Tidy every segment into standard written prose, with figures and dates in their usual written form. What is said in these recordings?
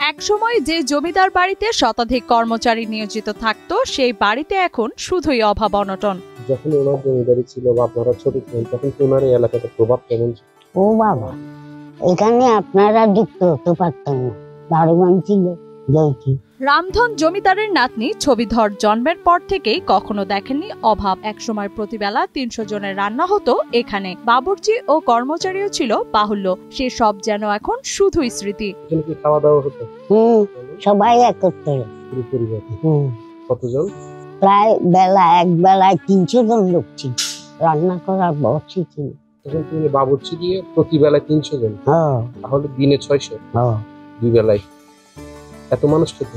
একসময় যে জমিদার বাড়িতে শতাধিক কর্মচারী নিয়োজিত থাকতো সেই বাড়িতে এখন শুধুই অভাব অনটন। যখন ওনার জমিদারি ছিল বা আপনারা ছোট ছিলেন তখন ওনার এই এলাকাতে প্রভাব কেমন ছিল? ও বাবা, এখানে আপনারা দেখতে হতে পারতেন না, দারোয়ান ছিল। রামধন জমিদারের নাতনি ছবিধর জন্মের পর থেকেই কখনো দেখেননি অভাব। একসময় প্রতিবেলা ৩০০ জনের রান্না হতো এখানে। বাবুর্চি ও কর্মচারীও ছিল বাহুল্য। সে সব যেন এখন শুধুই স্মৃতি। খাওয়া দাওয়া হতো সবাই একত্রে। কতজন? প্রায় বেলা এক বেলায় ৩০০ জন লোক ছিল, রান্না করার বসি ছিল। তখন তুমি বাবুর্চি দিয়ে প্রতি বেলায় ৩০০ জন, তাহলে দিনে ৬০০। দুই বেলায় এত মানুষ খেত।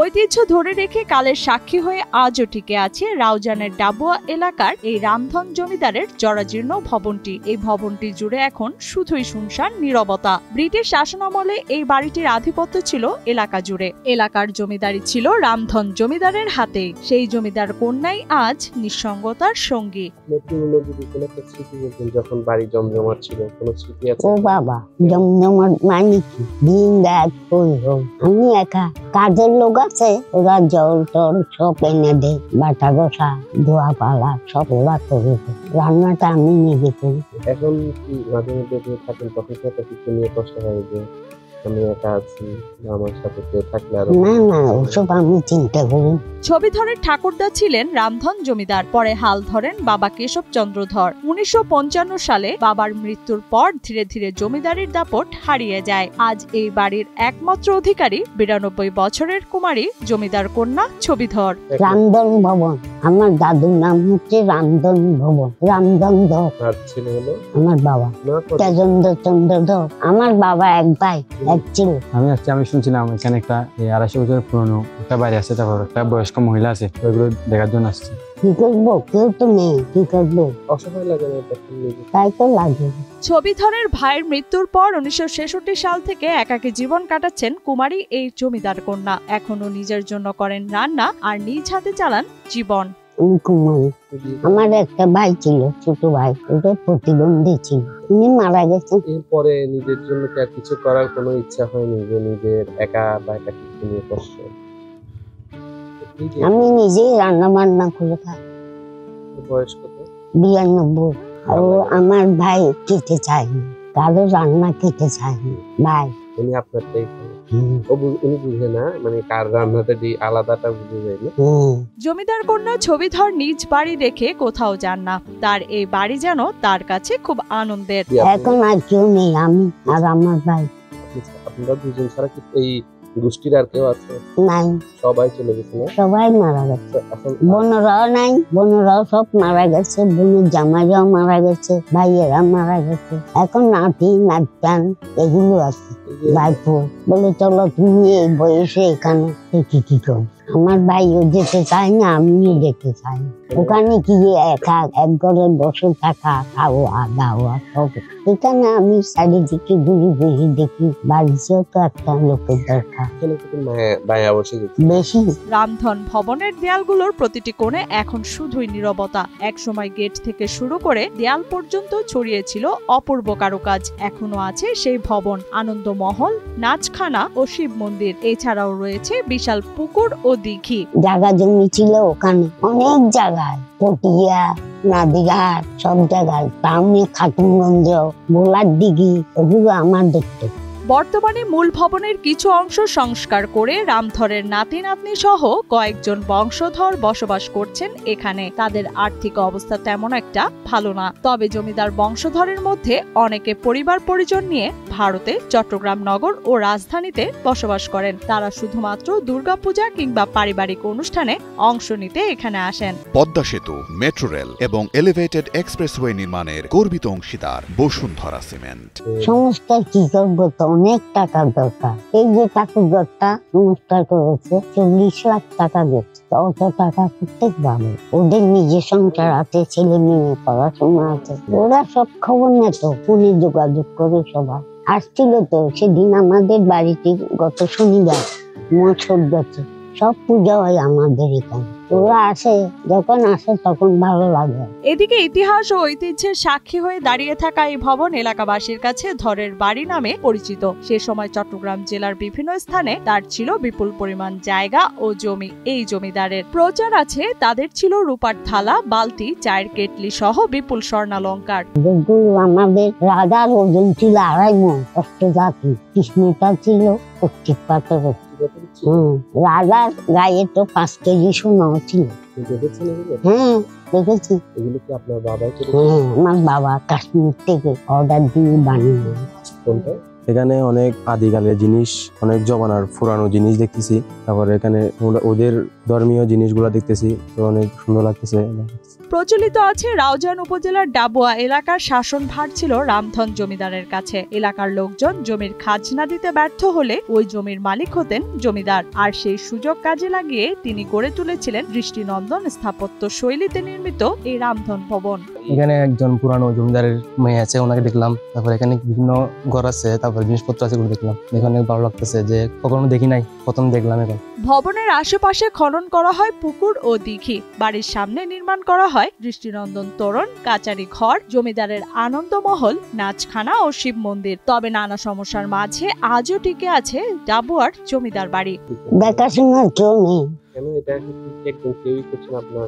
ঐতিহ্য ধরে রেখে কালের সাক্ষী হয়ে আজও টিকে আছে রাউজানের ডাবুয়া এলাকার এই রামধন জমিদারের জরাজীর্ণ ভবনটি। এই ভবনটি জুড়ে এখন শুধুই শুনশান নীরবতা। ব্রিটিশ শাসনামলে এই বাড়িটির আধিপত্য ছিল এলাকা জুড়ে। এলাকার জমিদারি ছিল রামধন জমিদারের হাতে। সেই জমিদার কন্যাই আজ নিঃসঙ্গতার সঙ্গী। যখন বাড়ি জমজমাট ছিল, কোনো স্মৃতি আছে? ও বাবা, জমজমাট মানে কি? দিন রাত আমি একা, কাজের লোক আছে, ওরা জল টল সব এনে দেয়, বাটা বসা ধোয়া পালা সব ওরা করে দেয়, রান্নাটা আমি নিজে করি। এখন কি মাঝে মধ্যে থাকেন তখন কিছু নিয়ে কষ্ট হয় যে আমি একা আছি, আমার সাথে কেউ থাকলে? না না, ওসব আমি চিন্তা করি। ছবিধরের ঠাকুরদা ছিলেন রামধন জমিদার, পরে হাল ধরেন বাবা কেশবচন্দ্র ধর। ১৯৫৫ সালে বাবার মৃত্যুর পর ধীরে ধীরে জমিদারির দাপট হারিয়ে যায়। আজ এই বাড়ির একমাত্র অধিকারী ৯২ বছরের কুমারী জমিদার কন্যা ছবিধর। রামধন ভবন, আমার দাদুর নাম হচ্ছে রামধন ভবন, রামধন ধর। আর ছেলে হলো আমার বাবা তেজেন্দ্র চন্দ্র ধর। আমার বাবা এক ভাই এক ছিল। আমি শুনছিলাম এখানে একটা ২৫০ বছরের পুরনো একটা বাড়ি আছে, তারপর একটা বয়স্ক মহিলা আছে, ওইগুলো দেখার জন্য আসছে। কি করবো, কেউ তো নেই, কি করবো? অসহায় লাগে না? তাই তো লাগে। ছবিধরের ভাইয়ের মৃত্যুর পর ১৯৬৬ সাল থেকে একাকী জীবন কাটাচ্ছেন কুমারী এই জমিদার কন্যা। এখনো নিজের জন্য করেন রান্না আর নিজ হাতে চালান জীবন। আমার একটা ভাই ছিল, ছোট ভাই, ওটা প্রতিবন্ধী ছিল, উনি মারা গেছে। এরপরে নিজের জন্য কি আর কিছু করার কোনো ইচ্ছা হয়নি যে নিজের একা বা একা কিছু নিয়ে কষ্ট? আমি নিজেই রান্না বান্না করে খাই। বয়স কত? ৯২। আমার ভাই খেতে চায়নি, কারো রান্না খেতে চায়নি ভাই। উনি আপনারটাই উনি বুঝে না, মানে কার রান্নাটা আলাদাটা বুঝে যায় না। জমিদার কন্যা ছবিধর নিজ বাড়ি রেখে কোথাও যান না। তার এই বাড়ি যেন তার কাছে খুব আনন্দের। এখন আর কেউ নেই, আমি আর আমার ভাই। আপনারা দুজন ছাড়া কি এই গোষ্ঠীর আর কেউ আছে? নাই, সবাই চলে গেছে না? সবাই মারা গেছে। বোনরাও নাই, বোনরাও সব মারা গেছে, বোনের জামাইরাও মারা গেছে, ভাইয়েরা মারা গেছে। এখন নাতি নাতটান এগুলো আছে। ভাইপো বলে চলো তুমি এই বয়সে এখানে কি কর। আমার ভাইও যেতে চায় না, আমিও যেতে চাই না। ওখানে কি একা এক ঘরে বসে থাকা, খাওয়া দাওয়া সব। এখানে আমি চারিদিকে ঘুরি ঘুরি দেখি, বাড়িতেও তো একটা লোকের দরকার বেশি। রামধন ভবনের দেয়ালগুলোর প্রতিটি কোণে এখন শুধুই নীরবতা। একসময় গেট থেকে শুরু করে দেয়াল পর্যন্ত ছড়িয়েছিল অপূর্ব কারুকাজ। এখনো আছে সেই ভবন, আনন্দমহল, নাচখানা ও শিব মন্দির। এছাড়াও রয়েছে বিশাল পুকুর ও দিঘি। জায়গা জমি ছিল ওখানে অনেক জায়গায়, পটিয়া, নাদিঘাট সব জায়গায়, টাউনে খাতুনগঞ্জ, ভোলার দিঘি, ওগুলো আমার দেখতে। বর্তমানে মূল ভবনের কিছু অংশ সংস্কার করে রামধরের নাতি নাতনি সহ কয়েকজন বংশধর বসবাস করছেন এখানে। তাদের আর্থিক অবস্থা তেমন একটা ভালো না, তবে জমিদার বংশধরের মধ্যে অনেকে পরিবার পরিজন নিয়ে ভারতে চট্টগ্রাম নগর ও রাজধানীতে বসবাস করেন। তারা শুধুমাত্র দুর্গাপূজা কিংবা পারিবারিক অনুষ্ঠানে অংশ নিতে এখানে আসেন। পদ্মা সেতু, মেট্রো রেল এবং এলিভেটেড এক্সপ্রেসওয়ে নির্মাণের গর্বিত অংশীদার বসুন্ধরা সিমেন্ট। সংস্কার কি করবো, তো অনেক টাকার দরকার। এই যে ঠাকুরঘরটা সংস্কার করেছে ৪০ লাখ টাকা গেছে, অত টাকা করতে পারবে? ওদের নিজের সংসার আছে, ছেলে মেয়ে পড়াশোনা আছে, ওরা সব খবর নেত, ফোনে যোগাযোগ করে সবাই আসছিল। তো সেদিন আমাদের বাড়িতে গত শনিবার মৎসব গেছে, সব পূজা হয় আমাদের এখানে। ওরা আসে, যখন আসে তখন ভালো লাগে। এদিকে ইতিহাস ও ঐতিহ্যের সাক্ষী হয়ে দাঁড়িয়ে থাকা এই ভবন এলাকাবাসীর কাছে ধরের বাড়ি নামে পরিচিত। সে সময় চট্টগ্রাম জেলার বিভিন্ন স্থানে তার ছিল বিপুল পরিমাণ জায়গা ও জমি। এই জমিদারের প্রচার আছে তাদের ছিল রূপার থালা, বালতি, চায়ের কেটলি সহ বিপুল স্বর্ণালংকার। যেগুলো আমাদের রাজার ওজন ছিল 2.5 মণ, অষ্টজাতি। কৃষ্ণটা ছিল 25 পাথরের। রাজার গায়ে তো 5 কেজি সোনাও ছিল। হ্যাঁ দেখেছি। এগুলো কি আপনার বাবা? হ্যাঁ, আমার বাবা কাশ্মীর থেকে অর্ডার দিয়ে বানিয়ে। কোনটা? এখানে অনেক আদিকালের জিনিস, অনেক জমানার পুরানো জিনিস দেখতেছি। তারপরে এখানে ওদের ধর্মীয় জিনিসগুলো দেখতেছি, তো অনেক সুন্দর লাগতেছে। প্রচলিত আছে রাউজান উপজেলার ডাবুয়া এলাকার শাসনভার ছিল রামধন জমিদারের কাছে। এলাকার লোকজন জমির খাজনা দিতে ব্যর্থ হলে ওই জমির মালিক হতেন জমিদার, আর সেই সুযোগ কাজে লাগিয়ে তিনি গড়ে তুলেছিলেন দৃষ্টিনন্দন স্থাপত্য শৈলীতে নির্মিত এই রামধন ভবন। এখানে একজন পুরানো জমিদারের মেয়ে আছে, ওনাকে দেখলাম। তারপর এখানে বিভিন্ন ঘর আছে, তারপর জিনিসপত্র আছে, ওগুলো দেখলাম। এখানে ভালো লাগতেছে যে কখনো দেখি নাই, প্রথম দেখলাম এখন। ভবনের আশেপাশে খনন করা হয় পুকুর ও দিঘি। বাড়ির সামনে নির্মাণ করা হয় দৃষ্টিনন্দন তোরণ, কাচারি ঘর, জমিদারের আনন্দমহল, নাচখানা ও শিব মন্দির। তবে নানা সমস্যার মাঝে আজও টিকে আছে ডাবুয়ার জমিদার বাড়ি। দেখাশোনার কেউ নেই। কেন এটা একদম কেউই করছেন আপনার?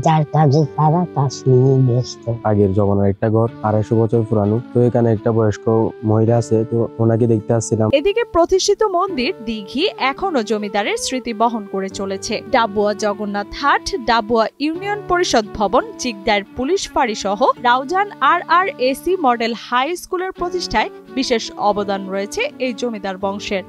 যার কাজে তারা কাজ নিয়ে ব্যস্ত। আগের জমানার একটা ঘর, 250 বছর পুরানো। তো এখানে একটা বয়স্ক মহিলা আছে, তো ওনাকে দেখতে আসছিলাম। এদিকে প্রতিষ্ঠিত মন্দির, দিঘি এখনো জমিদারের স্মৃতি বহন করে চলেছে। ডাবুয়া জগন্নাথ হাট, ডাবুয়া ইউনিয়ন পরিষদ ভবন, চিকদার পুলিশ ফাঁড়ি সহ রাউজান RRAC মডেল হাই স্কুলের প্রতিষ্ঠায় বিশেষ অবদান রয়েছে এই জমিদার বংশের।